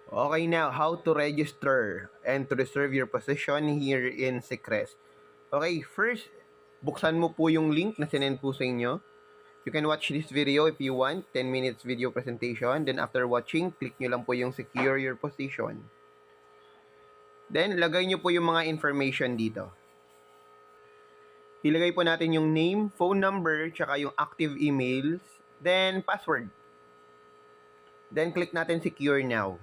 Okay, now, how to register and to reserve your position here in Secres. Okay, first, buksan mo po yung link na sinend po sa inyo. You can watch this video if you want, 10 minutes video presentation. Then after watching, click nyo lang po yung secure your position. Then, lagay nyo po yung mga information dito. Ilagay po natin yung name, phone number, tsaka yung active emails, then password. Then, click natin secure now.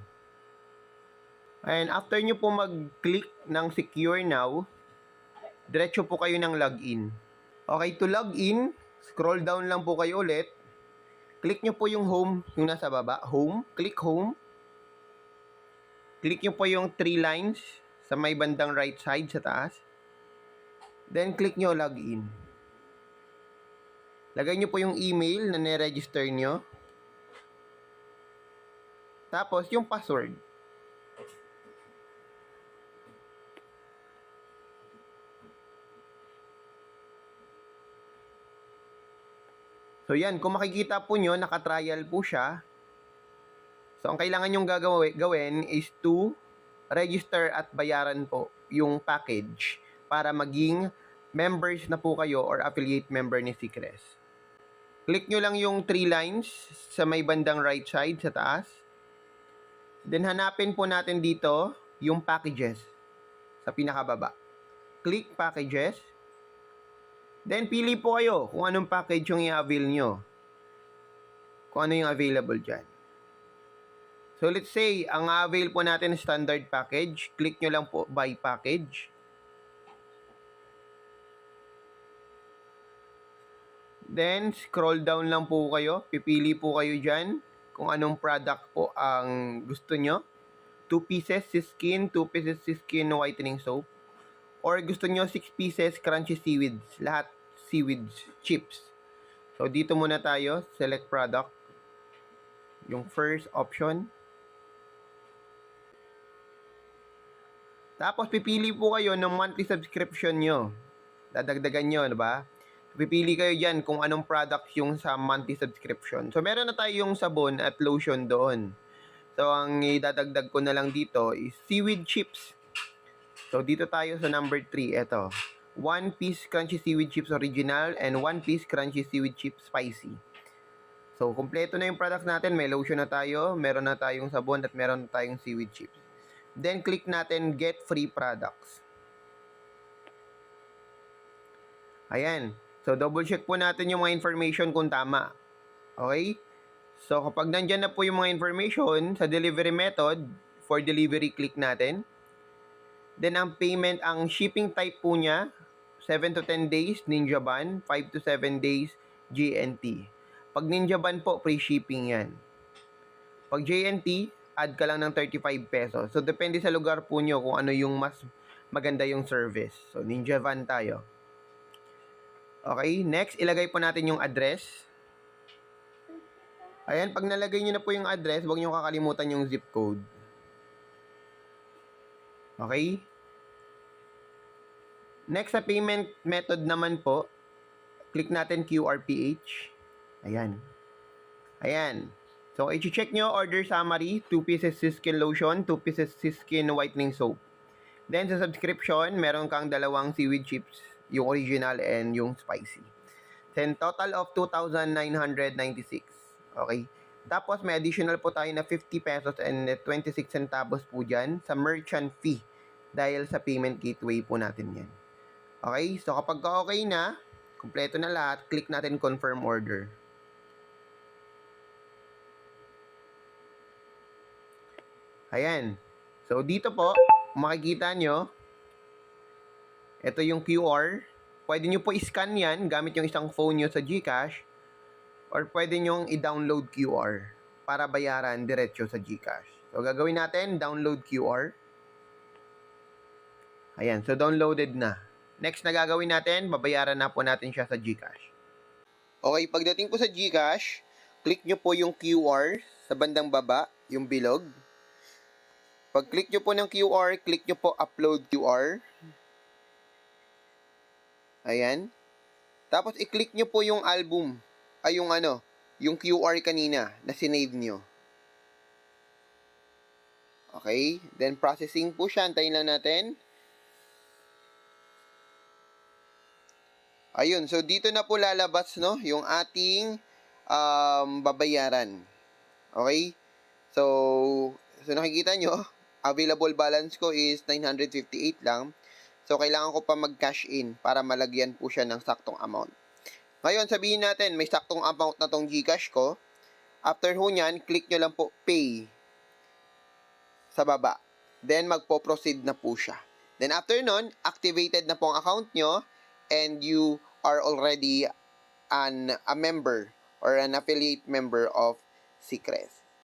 And after nyo po mag-click ng secure now, diretso po kayo ng login. Okay, to login, scroll down lang po kayo ulit. Click nyo po yung home, yung nasa baba, home, click home. Click nyo po yung 3 lines sa may bandang right side sa taas. Then, click nyo login. Lagay nyo po yung email na niregister nyo. Tapos, yung password. So yan, kung makikita po nyo, naka-trial po siya. So ang kailangan nyong gawin is to register at bayaran po yung package para maging members na po kayo or affiliate member ni Secres. Click nyo lang yung 3 lines sa may bandang right side sa taas. Then hanapin po natin dito yung packages sa pinakababa. Click packages. Then, pili po kayo kung anong package yung i-avail nyo. Kung ano yung available dyan. So, let's say, ang avail po natin standard package. Click nyo lang po buy package. Then, scroll down lang po kayo. Pipili po kayo dyan kung anong product po ang gusto nyo. 2 pieces skin, 2 pieces skin whitening soap. Or gusto nyo 6 pieces crunchy seaweeds. Lahat seaweeds chips. So, dito muna tayo. Select product. Yung first option. Tapos, pipili po kayo ng monthly subscription nyo. Dadagdagan nyo, diba? Pipili kayo dyan kung anong product yung sa monthly subscription. So, meron na tayo yung sabon at lotion doon. So, ang idadagdag ko na lang dito is seaweed chips. So, dito tayo sa number 3. Ito. 1 piece crunchy seaweed chips original and 1 piece crunchy seaweed chips spicy. So, kompleto na yung product natin. May lotion na tayo, meron na tayong sabon, at meron na tayong seaweed chips. Then, click natin get free products. Ayan. So, double check po natin yung mga information kung tama. Okay? So, kapag nandyan na po yung mga information sa delivery method, for delivery, click natin. Then, ang payment, ang shipping type po niya, 7 to 10 days, Ninja Van, 5 to 7 days, JNT. Pag Ninja Van po, free shipping yan. Pag JNT, add ka lang ng 35 pesos. So, depende sa lugar po nyo kung ano yung mas maganda yung service. So, Ninja Van tayo. Okay, next, ilagay po natin yung address. Ayan, pag nalagay nyo na po yung address, huwag nyo kakalimutan yung zip code. Okay? Next, sa payment method naman po, click natin QRPH. Ayan. Ayan. So, i-check nyo, order summary, 2 pieces skin lotion, 2 pieces skin whitening soap. Then, sa subscription, meron kang dalawang seaweed chips, yung original and yung spicy. Then, total of 2,996. Okay? Tapos, may additional po tayo na 50 pesos and 26 centavos po dyan sa merchant fee dahil sa payment gateway po natin yan. Okay? So, kapag okay na, kumpleto na lahat, click natin confirm order. Ayan. So, dito po, makikita nyo, ito yung QR. Pwede nyo po i-scan yan gamit yung isang phone nyo sa GCash. Or pwede nyo i-download QR para bayaran diretso sa GCash. So, gagawin natin, download QR. Ayan. So, downloaded na. Next na gagawin natin, babayaran na po natin siya sa GCash. Okay, pagdating po sa GCash, click nyo po yung QR sa bandang baba, yung bilog. Pag click nyo po ng QR, click nyo po upload QR. Ayan. Tapos i-click nyo po yung album. Ay yung QR kanina na sinave nyo. Okay? Then, processing po siya. Antayin lang natin. Ayun. So, dito na po lalabas, no? Yung ating babayaran. Okay? So nakikita nyo, available balance ko is 958 lang. So, kailangan ko pa mag-cash in para malagyan po siya ng saktong amount. Ngayon, sabihin natin, may saktong amount na tong GCash ko. After ho nyan, click nyo lang po pay sa baba. Then, magpo-proceed na po siya. Then, after nun, activated na po ang account nyo and you are already a member or an affiliate member of Seacrest.